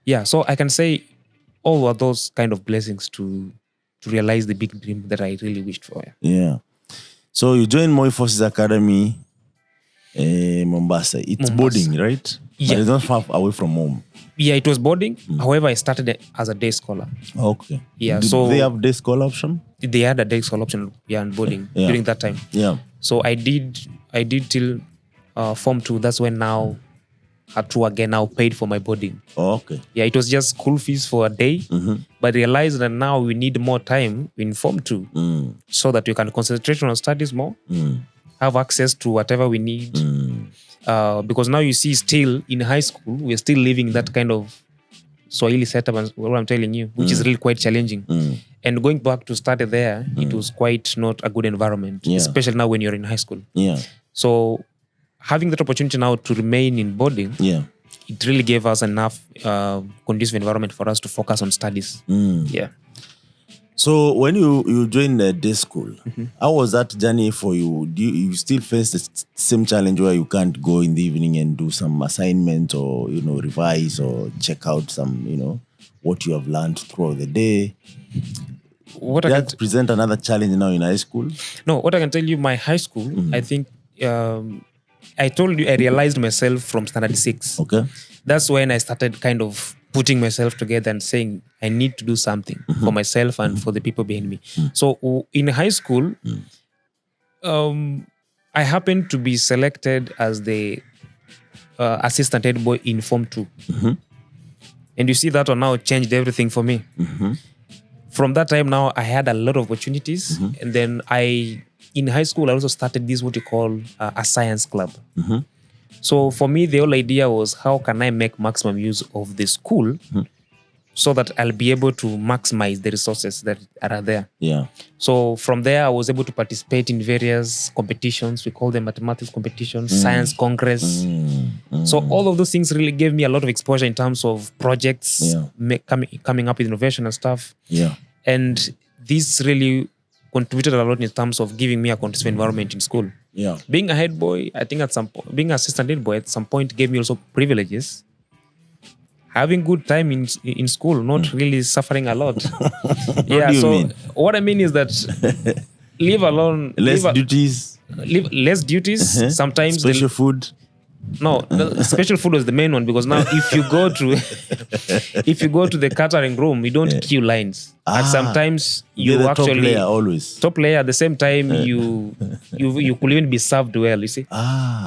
Yeah, so I can say all of those kind of blessings to realize the big dream that I really wished for. Yeah. So you joined Moi Forces Academy, Mombasa. It's boarding, right? Yeah. But it's not far away from home. Yeah, it was boarding. However, I started as a day scholar. Okay. Yeah, Did so they have day scholar option? They had a day scholar option, and boarding during that time. Yeah. So I did till Form 2. That's when now had to again now paid for my boarding. Okay. Yeah, it was just school fees for a day, but realized that now we need more time in Form 2 so that we can concentrate on our studies more, have access to whatever we need. Because now you see, still in high school, we're still living that kind of Swahili setup, and what I'm telling you, which is really quite challenging. And going back to study there, it was quite not a good environment, especially now when you're in high school. Yeah. So having that opportunity now to remain in boarding, it really gave us enough conducive environment for us to focus on studies. Yeah. So when you joined the day school, how was that journey for you? Do you still face the same challenge where you can't go in the evening and do some assignment or, revise or check out some, what you have learned throughout the day? That present another challenge now in high school? No, what I can tell you, my high school, I think, I told you I realized myself from standard 6. Okay. That's when I started kind of putting myself together and saying, I need to do something for myself and for the people behind me. So in high school, I happened to be selected as the assistant head boy in Form 2. And you see that one now changed everything for me. From that time now, I had a lot of opportunities. And then in high school, I also started this, what you call a science club. So for me, the whole idea was, how can I make maximum use of the school so that I'll be able to maximize the resources that are there. Yeah. So from there, I was able to participate in various competitions. We call them mathematics competitions, science congress. So all of those things really gave me a lot of exposure in terms of projects, coming up with innovation and stuff. Yeah. And this really contributed a lot in terms of giving me a conducive environment in school. Yeah. Being a head boy, I think at some point, being an assistant head boy at some point gave me also privileges. Having good time in school, not really suffering a lot. What do you mean? What I mean is that leave alone less duties. Less duties. Sometimes special food. No, special food was the main one, because now if you go to the catering room, you don't queue lines. And sometimes you the actually top player always. Top player at the same time you could even be served well, you see.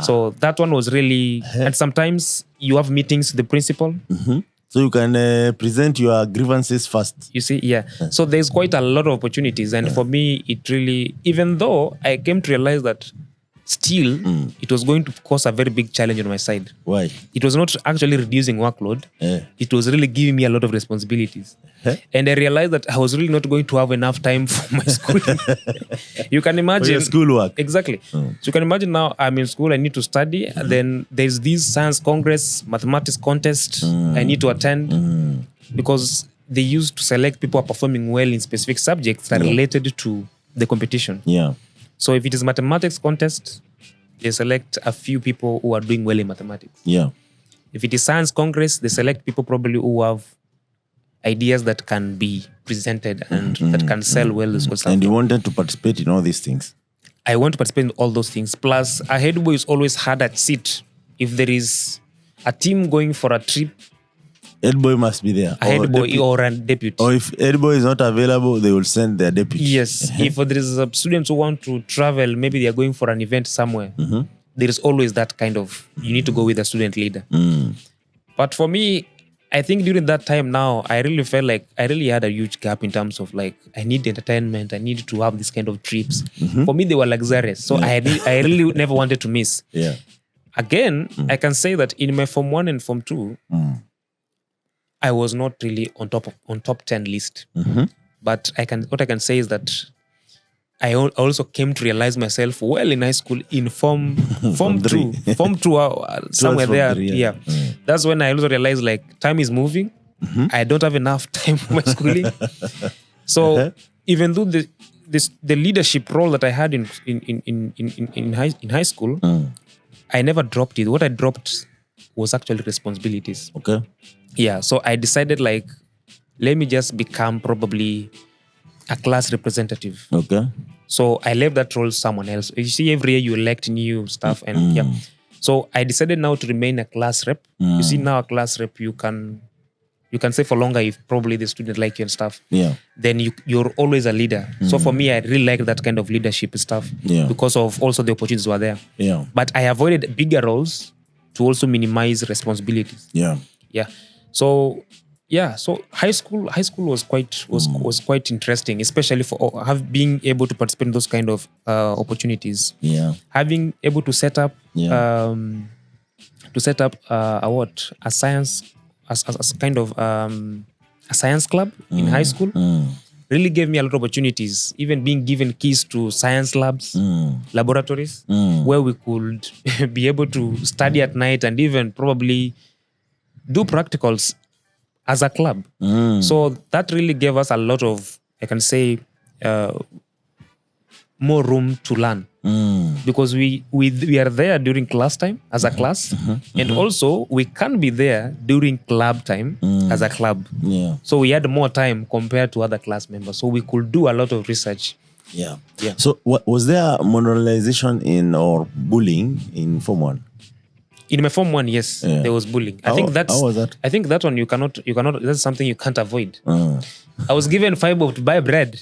So that one was really, and sometimes you have meetings with the principal. So you can present your grievances first. You see, yeah. So there's quite a lot of opportunities, and for me, it really, even though I came to realize that still, it was going to cause a very big challenge on my side. Why? It was not actually reducing workload. It was really giving me a lot of responsibilities. And I realized that I was really not going to have enough time for my school. You can imagine. For your schoolwork. Exactly. So you can imagine now I'm in school, I need to study. And then there's this science congress, mathematics contest I need to attend. Because they used to select people who are performing well in specific subjects that are related to the competition. Yeah. So if it is mathematics contest, they select a few people who are doing well in mathematics. Yeah. If it is science congress, they select people probably who have ideas that can be presented and that can sell well. And you wanted to participate in all these things? I want to participate in all those things. Plus, a head boy is always hard at seat. If there is a team going for a trip, head boy must be there. A head boy or a deputy. Or if head boy is not available, they will send their deputy. Yes. If there is students who want to travel, maybe they are going for an event somewhere, there is always that kind of, you need to go with a student leader. But for me, I think during that time now, I really felt like I really had a huge gap in terms of like, I need entertainment. I needed to have this kind of trips. For me, they were luxurious. So I really never wanted to miss. Yeah. Again, I can say that in my Form 1 and Form 2, I was not really on top 10 list. But what I can say is that I also came to realize myself well in high school in Form 2. Form 2, somewhere there. Yeah. That's when I also realized like time is moving. I don't have enough time for my schooling. So even though the leadership role that I had in high school, I never dropped it. What I dropped was actually responsibilities. Okay. Yeah, so I decided like, let me just become probably a class representative. Okay. So I left that role to someone else. You see, every year you elect new stuff, and yeah. So I decided now to remain a class rep. You see, now a class rep, you can stay for longer if probably the student like you and stuff. Yeah. Then you're always a leader. So for me, I really like that kind of leadership stuff. Yeah. Because of also the opportunities were there. Yeah. But I avoided bigger roles to also minimize responsibilities. Yeah. Yeah. So high school was quite interesting, especially for being able to participate in those kind of opportunities. Yeah. Having able to set up a science as kind of a science club in high school really gave me a lot of opportunities. Even being given keys to science labs, laboratories, where we could be able to study at night and even probably do practicals as a club. So that really gave us a lot of, I can say, more room to learn. Because we are there during class time as a class, and also we can be there during club time as a club. Yeah. So we had more time compared to other class members. So we could do a lot of research. Yeah. Yeah. So was there moralization or bullying in Form 1? In my Form 1, yes, there was bullying. How was that? I think that one you cannot, that's something you can't avoid. I was given 5 bob to buy bread.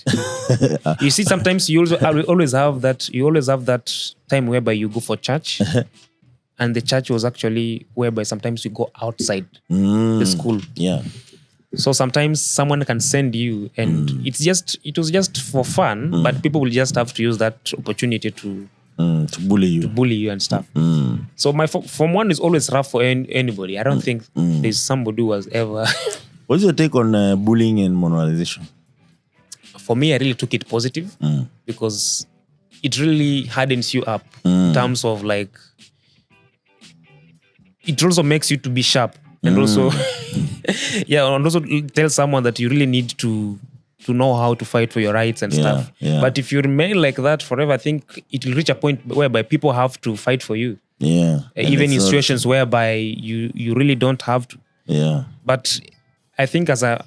You see, sometimes you always have that time whereby you go for church. And the church was actually whereby sometimes you go outside the school. Yeah. So sometimes someone can send you, and it was just for fun, but people will just have to use that opportunity to bully you and stuff. So my Form 1 is always rough for anybody. I don't think there's somebody who has ever. What's your take on bullying and moralization? For me, I really took it positive because it really hardens you up in terms of like, it also makes you to be sharp and also, and also tell someone that you really need to know how to fight for your rights and stuff. Yeah. But if you remain like that forever, I think it will reach a point whereby people have to fight for you. Yeah. Even in situations whereby you really don't have to. Yeah. But I think as a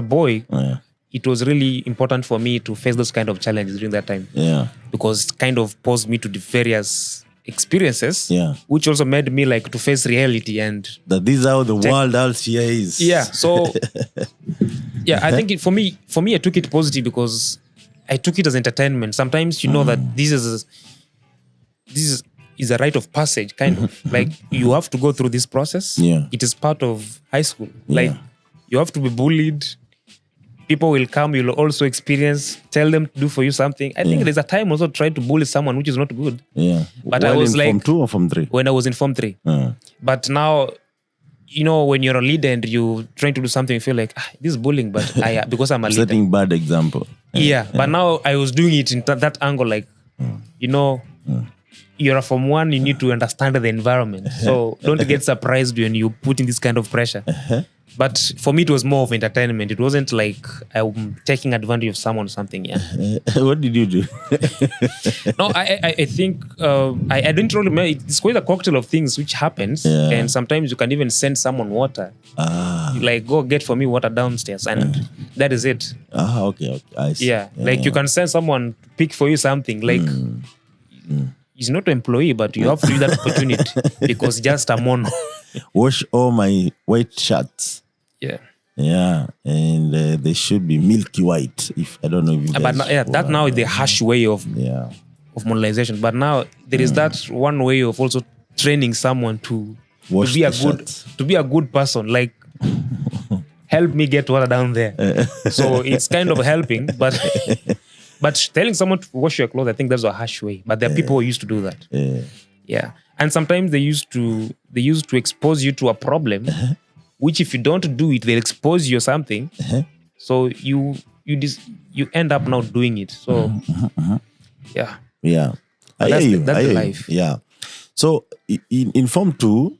boy, it was really important for me to face those kind of challenges during that time. Yeah. Because it kind of posed me to the various experiences, which also made me like to face reality and that this is how the world out here is. Yeah. So I think for me I took it positive because I took it as entertainment. Sometimes you know that this is a rite of passage, kind of like you have to go through this process. Yeah. It is part of high school. Like you have to be bullied. People will come, you'll also experience, tell them to do for you something. I think there's a time also trying to bully someone, which is not good. Yeah. But I was like, Form 2 or Form 3? When I was in Form 3. But now, you know, when you're a leader and you're trying to do something, you feel like, this is bullying, but because I'm a leader. Setting bad example. But now I was doing it in that angle, like, you know, you're a Form 1, you need to understand the environment. So don't get surprised when you put in this kind of pressure. But for me, it was more of entertainment. It wasn't like I'm taking advantage of someone or something. Yeah. What did you do? No, I think I didn't really remember. It's quite a cocktail of things which happens. And sometimes you can even send someone water. Like, go get for me water downstairs. And that is it. Okay. I see. Yeah. Like you can send someone to pick for you something. Like, he's not an employee, but you have to use that opportunity because just a mono. Wash all my white shirts. Yeah. Yeah, and they should be milky white. If I don't know if you guys but that now is the harsh way of moralization. But now there is that one way of also training someone to be a good person. Like, help me get water down there. So it's kind of helping, but telling someone to wash your clothes, I think that's a harsh way. But there are people who used to do that. Yeah. And sometimes they used to expose you to a problem, which if you don't do it, they'll expose you or something. So you end up now doing it. So yeah. I hear you. That's the life. Yeah. So in Form 2,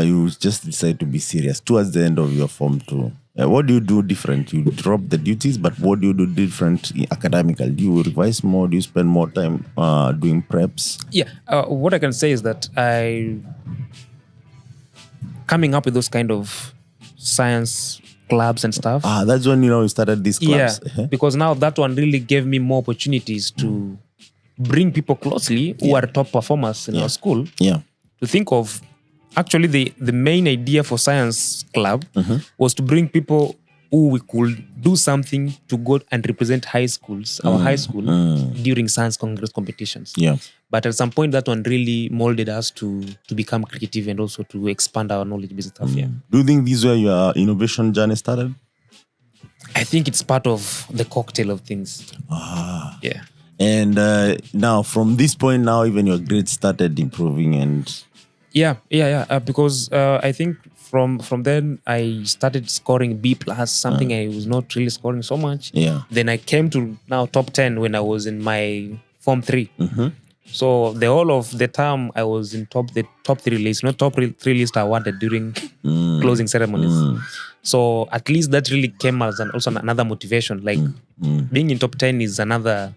you just decide to be serious towards the end of your Form 2. What do you do different? You drop the duties, but what do you do different academically? Do you revise more? Do you spend more time doing preps? Yeah. What I can say is that coming up with those kind of science clubs and stuff. That's when you started these clubs. Because now that one really gave me more opportunities to bring people closely who are top performers in our school. To think of, actually the main idea for science club was to bring people who we could do something to go and represent high schools, our high school, during science congress competitions. But at some point, that one really molded us to become creative and also to expand our knowledge base stuff. Do you think this is where your innovation journey started? I think it's part of the cocktail of things. Yeah. And now, from this point now, even your grades started improving and... Because I think from then I started scoring B+, something I was not really scoring so much. Then I came to now top 10 when I was in my Form 3. So the whole of the term I was in the top 3 list, not top 3 list awarded during closing ceremonies. So at least that really came as also another motivation. Like being in top 10 is another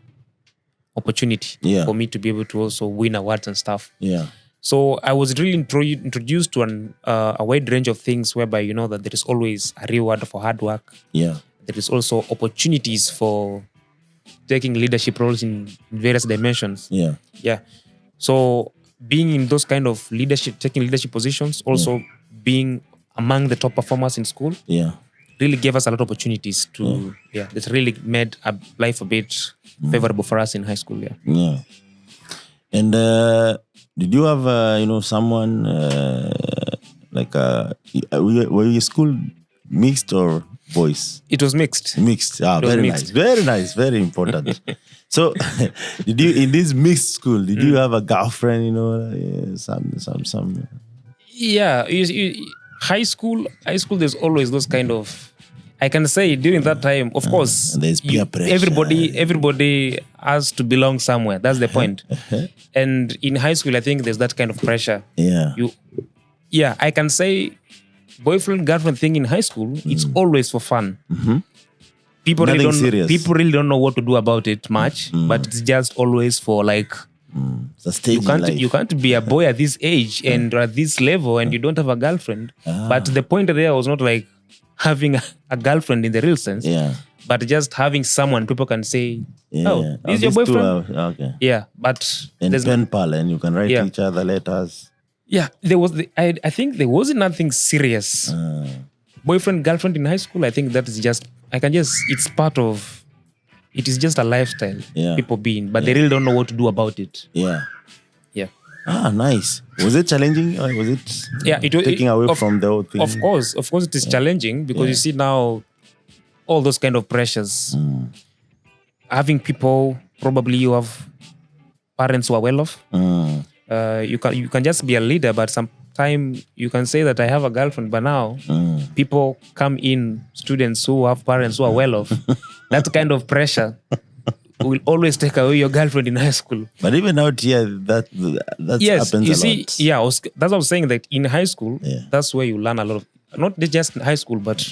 opportunity for me to be able to also win awards and stuff. So I was really introduced to a wide range of things whereby you know that there is always a reward for hard work. There is also opportunities for taking leadership roles in various dimensions. So being in those kind of taking leadership positions, also being among the top performers in school, really gave us a lot of opportunities to, that really made life a bit favorable for us in high school. And did you have, someone were you school mixed or boys? It was mixed. Mixed. Very mixed. Nice. Very nice. Very important. So, did you in this mixed school? Did you have a girlfriend? Some. Yeah. High school. There's always those kind of. I can say during that time, of course, there's peer pressure. Everybody has to belong somewhere. That's the point. And in high school, I think there's that kind of pressure. I can say boyfriend girlfriend thing in high school, it's always for fun. People really don't know what to do about it much, but it's just always for like. You can't be a boy at this age and at this level and you don't have a girlfriend. But the point there was not like having a girlfriend in the real sense, but just having someone people can say, this is your boyfriend. But and there's pen pal and you can write each other letters. There was I think there wasn't nothing serious. Boyfriend girlfriend in high school, I think that is just it's part of it is just a lifestyle people being, but they really don't know what to do about it. Nice. Was it challenging or was it taking away from the whole thing? Of course it is challenging because you see now all those kind of pressures. Having people, probably you have parents who are well off. You can just be a leader, but sometimes you can say that I have a girlfriend, but now people come in, students who have parents who are well off. That kind of pressure will always take away your girlfriend in high school. But even out here, that happens a lot. Yeah, that's what I'm saying. That in high school, that's where you learn a lot of, not just in high school, but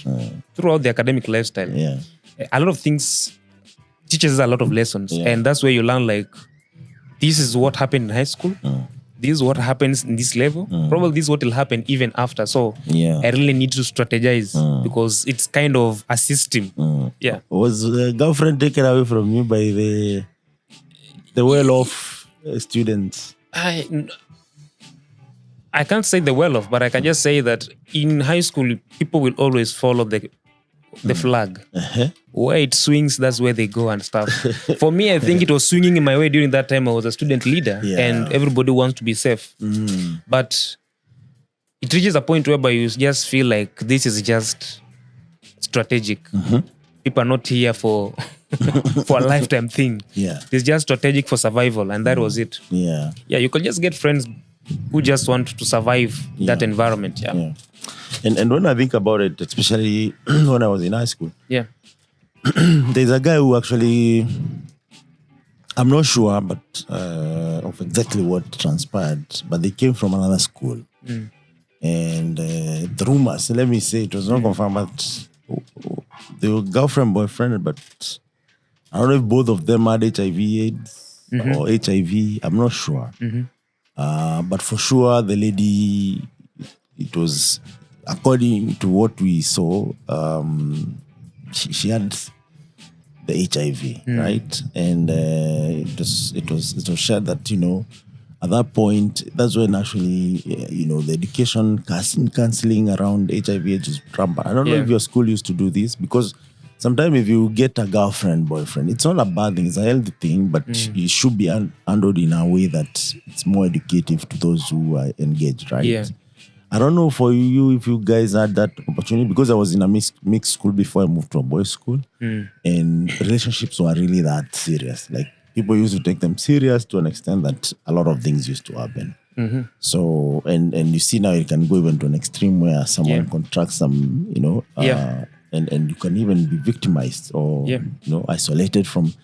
throughout the academic lifestyle. A lot of things teaches a lot of lessons, and that's where you learn like, this is what happened in high school. This is what happens in this level. Probably this is what will happen even after. So I really need to strategize because it's kind of a system. Was a girlfriend taken away from you by the well-off students? I can't say the well-off, but I can just say that in high school, people will always follow the flag. Where it swings, that's where they go and stuff. For me, I think it was swinging in my way during that time. I was a student leader and everybody wants to be safe. But it reaches a point whereby you just feel like this is just strategic. People are not here for a lifetime thing. It's just strategic for survival, and that was it. You can just get friends who just want to survive that environment. And when I think about it, especially when I was in high school, there's a guy who actually, I'm not sure, but of exactly what transpired, but they came from another school. And the rumors, let me say, it was not confirmed, but they were girlfriend, boyfriend, but I don't know if both of them had HIV/AIDS or HIV. I'm not sure. But for sure, the lady, it was according to what we saw, she had the HIV, right? And it was shared that, at that point, that's when actually, the education counseling around HIV is rampant. I don't know if your school used to do this, because sometimes if you get a girlfriend, boyfriend, it's not a bad thing, it's a healthy thing, but it should be handled in a way that it's more educative to those who are engaged, right? Yeah. I don't know for you if you guys had that opportunity, because I was in a mixed school before I moved to a boys' school, and relationships were really that serious. Like, people used to take them serious to an extent that a lot of things used to happen. So, and you see now it can go even to an extreme where someone contracts some, and you can even be victimized or isolated from.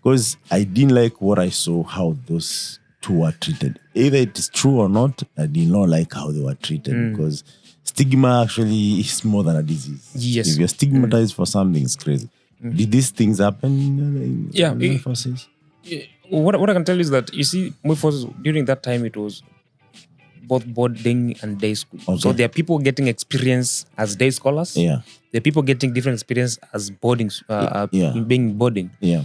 Because I didn't like what I saw, how those two were treated. Either it is true or not, I did not like how they were treated, because stigma actually is more than a disease. Yes. If you're stigmatized for something, it's crazy. Did these things happen? Yeah. Forces? What I can tell you is that, you see, Moi Forces, during that time, it was both boarding and day school. Okay. So there are people getting experience as day scholars. Yeah. There are people getting different experience as boarding, in being boarding. Yeah.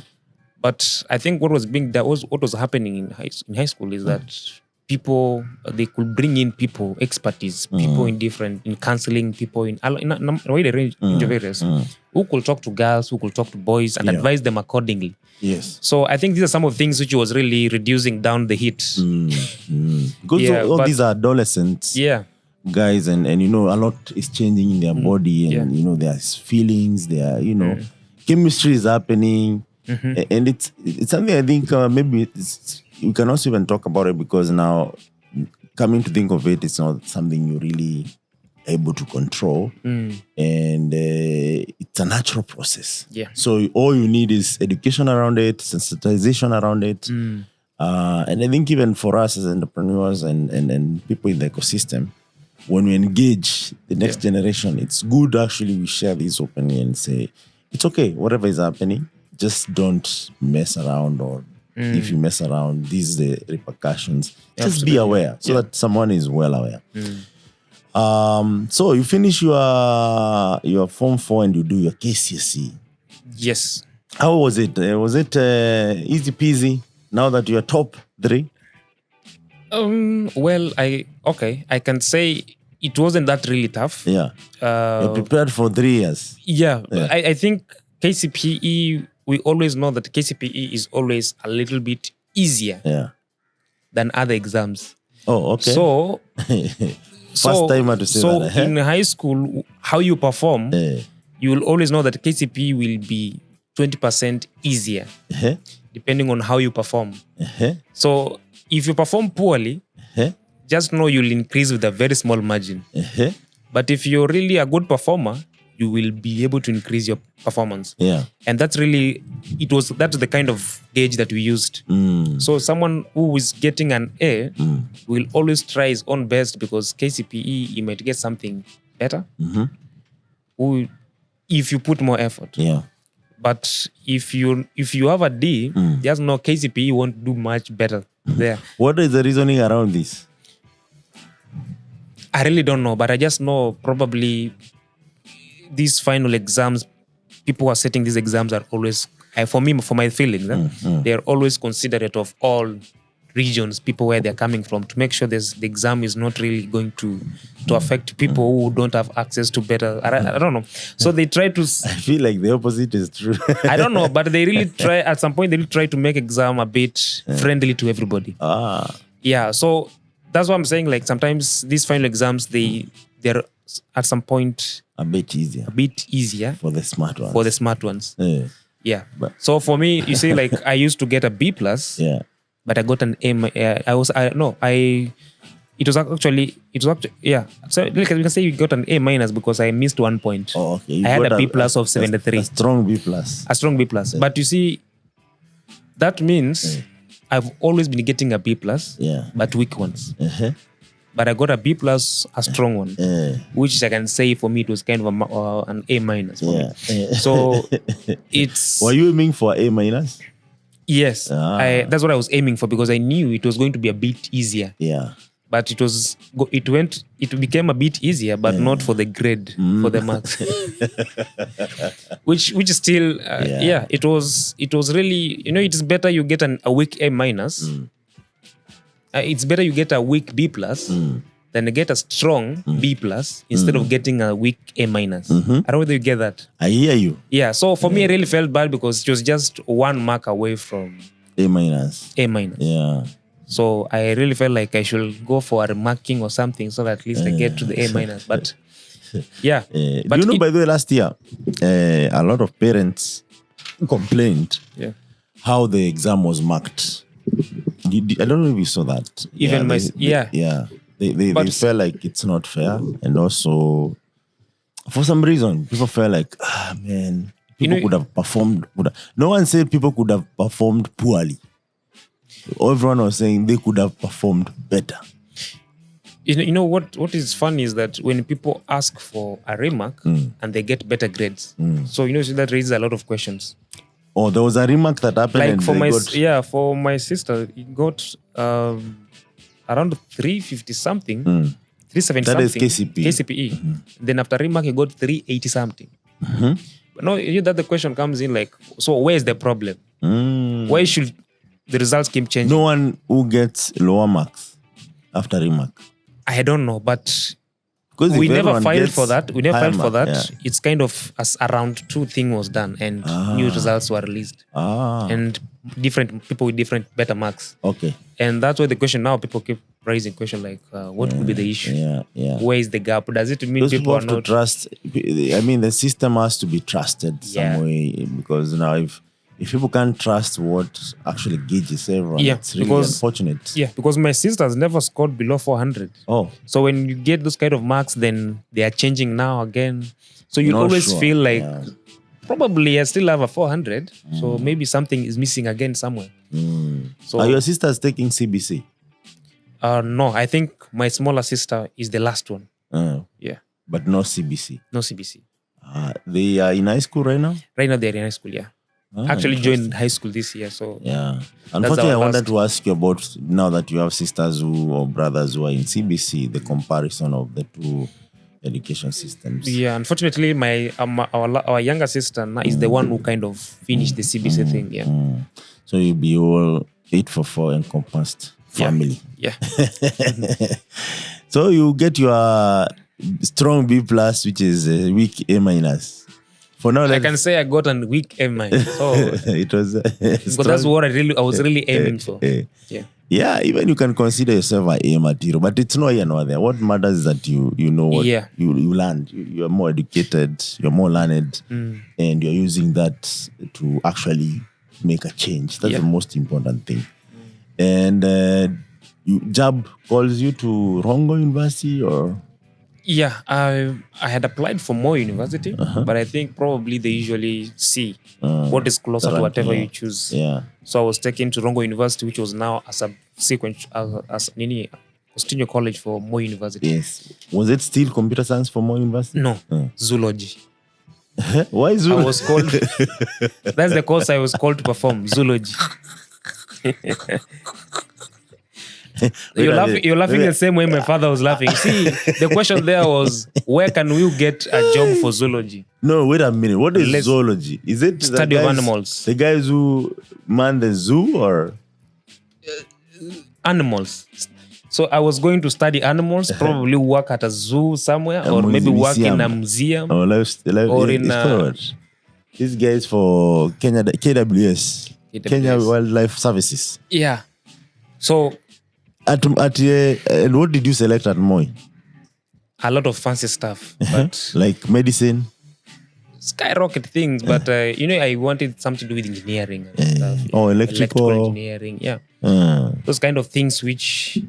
But I think what was happening in high school is that people, they could bring in people, expertise, people in counseling, people in a wide range of areas, who could talk to girls, who could talk to boys, and advise them accordingly. Yes. So I think these are some of the things which was really reducing down the heat. Because all these are adolescents. Yeah. Guys, and a lot is changing in their body, and there's feelings, chemistry is happening. And it's something I think maybe we can also even talk about it, because now, coming to think of it, it's not something you're really able to control, and it's a natural process. Yeah. So all you need is education around it, sensitization around it, and I think even for us as entrepreneurs and people in the ecosystem, when we engage the next generation, it's good actually we share this openly and say, it's okay, whatever is happening, just don't mess around, or if you mess around, these are the repercussions. Just be aware, so that someone is well aware. So you finish your Form 4 and you do your KCSE. Yes. How was it? Was it easy peasy now that you're top 3? Well, I can say it wasn't that really tough. Yeah. You're prepared for 3 years. Yeah. I think KCPE, we always know that KCPE is always a little bit easier than other exams. Oh, okay. So, First timer to say that. So in high school, how you perform, you will always know that KCPE will be 20% easier, depending on how you perform. So if you perform poorly, just know you'll increase with a very small margin. But if you're really a good performer, you will be able to increase your performance. Yeah. And that's the kind of gauge that we used. So someone who is getting an A will always try his own best, because KCPE, you might get something better if you put more effort. Yeah. But if you have a D, just know KCPE won't do much better there. What is the reasoning around this? I really don't know, but I just know probably these final exams, people who are setting these exams are always, for my feelings, they're always considerate of all regions, people where they're coming from, to make sure the exam is not really going to affect people who don't have access to better. I don't know. So they try to. I feel like the opposite is true. I don't know, but they really try. At some point, they really try to make exam a bit friendly to everybody. Yeah. So that's what I'm saying. Like, sometimes these final exams, they're at some point a bit easier for the smart ones. Yeah. But, so for me, you see, like, I used to get a B+. Yeah. But I got an A. It was actually, yeah. So we can say you got an A- because I missed 1 point. Oh, okay. I had a B+ of 73. A strong B+. A strong B+. Yeah. But you see, that means I've always been getting a B+, but weak ones. But I got a B+, a strong one, which I can say for me it was kind of an A- for me. So it's. Were you aiming for A-? Yes, that's what I was aiming for, because I knew it was going to be a bit easier. Yeah. but it became a bit easier, but not for the grade, for the marks. which is still it was really, it's better you get a weak A minus. It's better you get a weak B plus than get a strong B plus instead of getting a weak A minus. I don't know whether you get that. I hear you. Yeah, so for me I really felt bad because it was just 1 mark away from A minus. Yeah. So I really felt like I should go for a remarking or something so that at least I get to the A minus. But yeah. But do you know, by the way, last year, a lot of parents complained how the exam was marked. I don't know if you saw that. Even they felt like it's not fair. And also, for some reason, people felt like, man, people could have performed. No one said people could have performed poorly. Everyone was saying they could have performed better. You know what is funny is that when people ask for a remark and they get better grades, so that raises a lot of questions. Oh, there was a remark that happened. Like for my sister, it got around 350 something, 370 that something. That is KCPE. Then after remark, he got 380 something. But no, that the question comes in like, so where is the problem? Why should the results keep changing? No one who gets lower marks after remark. I don't know, but we never filed for that. It's kind of as around 2 thing was done and new results were released. And different people with different better marks. Okay. And that's why the question now, people keep raising question like, what could be the issue? Where is the gap? Does it mean those people have are not... to trust? I mean, the system has to be trusted some way, because now if people can't trust what actually gauges everyone, it's really unfortunate. Yeah, because my sisters never scored below 400. Oh. So when you get those kind of marks, then they are changing now again. So you always feel like, probably I still have a 400. So maybe something is missing again somewhere. So, are your sisters taking CBC? No, I think my smaller sister is the last one. Yeah. But no CBC? No CBC. They are in high school right now? Right now they're in high school, yeah. Actually joined high school this year, so unfortunately, I wanted to ask you about, now that you have sisters or brothers who are in CBC, the comparison of the two education systems. Yeah, unfortunately, our younger sister is the one who kind of finished the CBC thing. Yeah. So you'll be all 844 encompassed family. Yeah. So you get your strong B plus, which is a weak A minus. For now, I can say I got a weak A minus. So it was. But that's what I was really aiming for. Yeah, even you can consider yourself an A material, but it's not here nor there. What matters is that you know what you learned. You're more educated, you're more learned, and you're using that to actually make a change. That's the most important thing. And JAB calls you to Rongo University, or? Yeah, I had applied for Moi University, but I think probably they usually see what is closer to whatever you choose. Yeah. So I was taken to Rongo University, which was now a subsequent as Costuño College for Moi University. Yes. Was it still computer science for Moi University? No, zoology. Why zoology? I was called. That's the course I was called to perform, zoology. You're laughing the same way my father was laughing. See, the question there was, where can we get a job for zoology? No, wait a minute. What is zoology? Is it study of animals? The guys who man the zoo, or animals? So I was going to study animals, probably work at a zoo somewhere, or maybe work in a museum, or in these guys for KWS, Kenya Wildlife Services. Yeah. So. And what did you select at Moi? A lot of fancy stuff, but like medicine, skyrocket things. But I wanted something to do with engineering and stuff. Electrical engineering, those kind of things which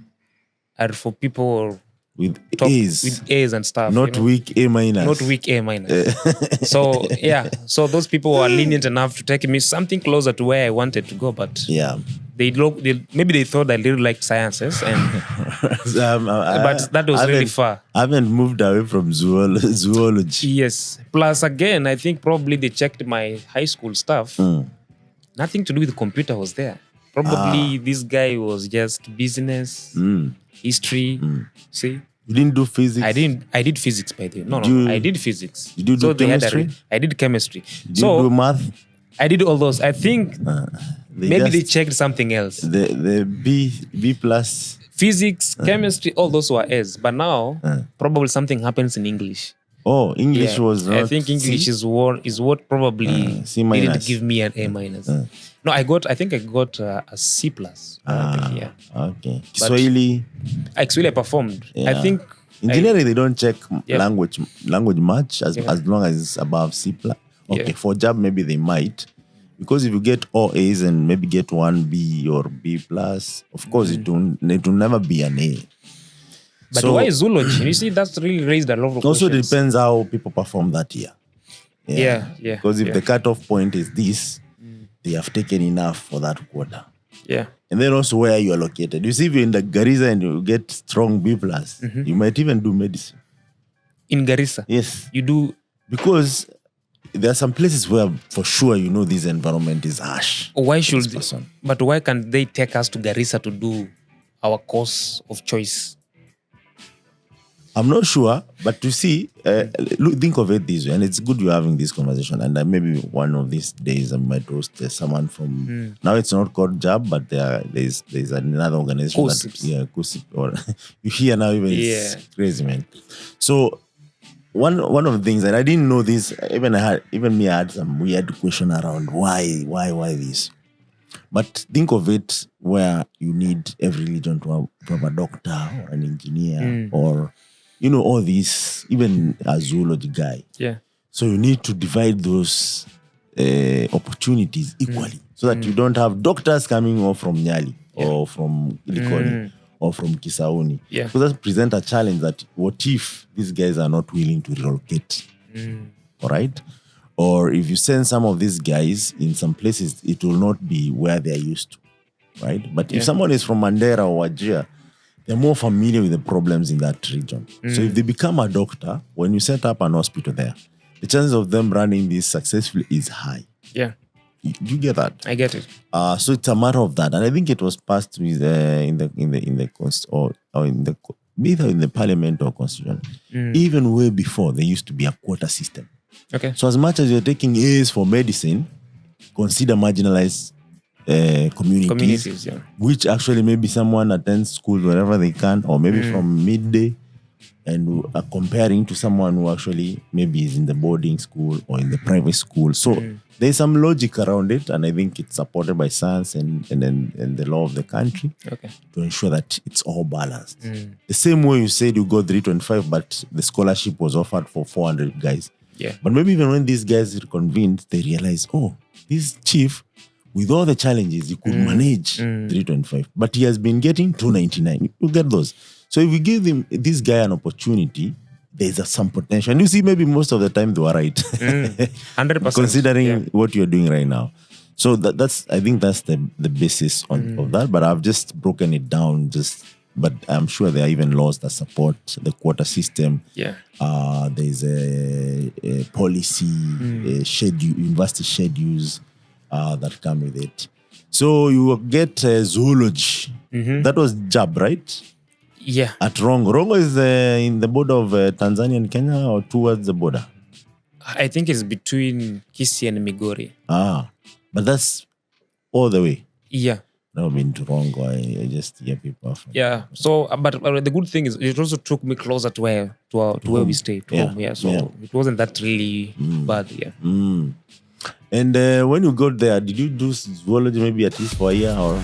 are for people with A's and stuff. Not weak A minus. Not weak A minus. So those people were lenient enough to take me something closer to where I wanted to go, but maybe they thought I really liked sciences, and but that was really far. I haven't moved away from zoology. Yes. Plus, again, I think probably they checked my high school stuff. Nothing to do with the computer was there. Probably this guy was just business, history. See, You didn't do physics? I did physics by the way. No, I did physics. Did you do chemistry? I did chemistry. Did you do math? I did all those. I think maybe they checked something else. The B plus. Physics, chemistry, all those were A's. But now, probably something happens in English. Oh, English was not I think English is what probably C-. didn't give me an A minus. No, I think I got a C plus. Okay. Swahili. Actually, I performed. I think engineering they don't check language much as long as it's above C plus. Okay, for job maybe they might, because if you get all A's and maybe get one B or B plus, of course it will never be an A. But so, why zoology? You see, that's really raised a lot of questions. Also depends how people perform that year. Yeah. Because if the cutoff point is this, they have taken enough for that quarter. Yeah. And then also where you are located. You see, if you're in the Garissa and you get strong B plus, you might even do medicine. In Garissa? Yes. You do? Because there are some places where for sure you know this environment is harsh. Why should but why can't they take us to Garissa to do our course of choice? I'm not sure, but to see, think of it this way, and it's good you're having this conversation. And maybe one of these days I might host someone from. Now it's not called JAB, but there's another organization. KUSIP, or you hear now even it's crazy, man. So one of the things, and I didn't know this. Even me, I had some weird question around why this. But think of it where you need every religion to have a doctor or an engineer or. All these, even a zoology guy. Yeah. So you need to divide those opportunities equally so that you don't have doctors coming off from Nyali or from Likoni or from Kisauni. Yeah. So that presents a challenge that what if these guys are not willing to relocate? All right? Or if you send some of these guys in some places, it will not be where they're used to. Right? But if someone is from Mandera or Wajir, they're more familiar with the problems in that region. So if they become a doctor, when you set up an hospital there, the chances of them running this successfully is high. Yeah. You get that? I get it. So it's a matter of that. And I think it was passed with either in the parliament or constitution. Even way before, there used to be a quota system. Okay. So as much as you're taking A's for medicine, consider marginalized communities, which actually maybe someone attends school wherever they can, or maybe from midday, and are comparing to someone who actually maybe is in the boarding school or in the private school. So there's some logic around it, and I think it's supported by science and the law of the country to ensure that it's all balanced. The same way you said you got 325, but the scholarship was offered for 400 guys. Yeah. But maybe even when these guys reconvened, they realized, this chief, with all the challenges, he could manage 325. But he has been getting 299. You get those. So if we give this guy an opportunity, there's some potential. And you see, maybe most of the time they were right. 100%. Considering what you're doing right now. So I think that's the basis of that. But I've just broken it down. But I'm sure there are even laws that support the quota system. Yeah. There's a policy, schedule, university schedules that come with it. So you get zoology. That was JAB, right? Yeah. At Rongo. Rongo is in the border of Tanzania and Kenya, or towards the border? I think it's between Kisii and Migori. But that's all the way. Yeah. Never been to Rongo. I just hear people. Yeah. So, but the good thing is, it also took me closer to where we stayed. Home. Yeah. So it wasn't that really bad. Yeah. And when you got there, did you do zoology maybe at least for a year or?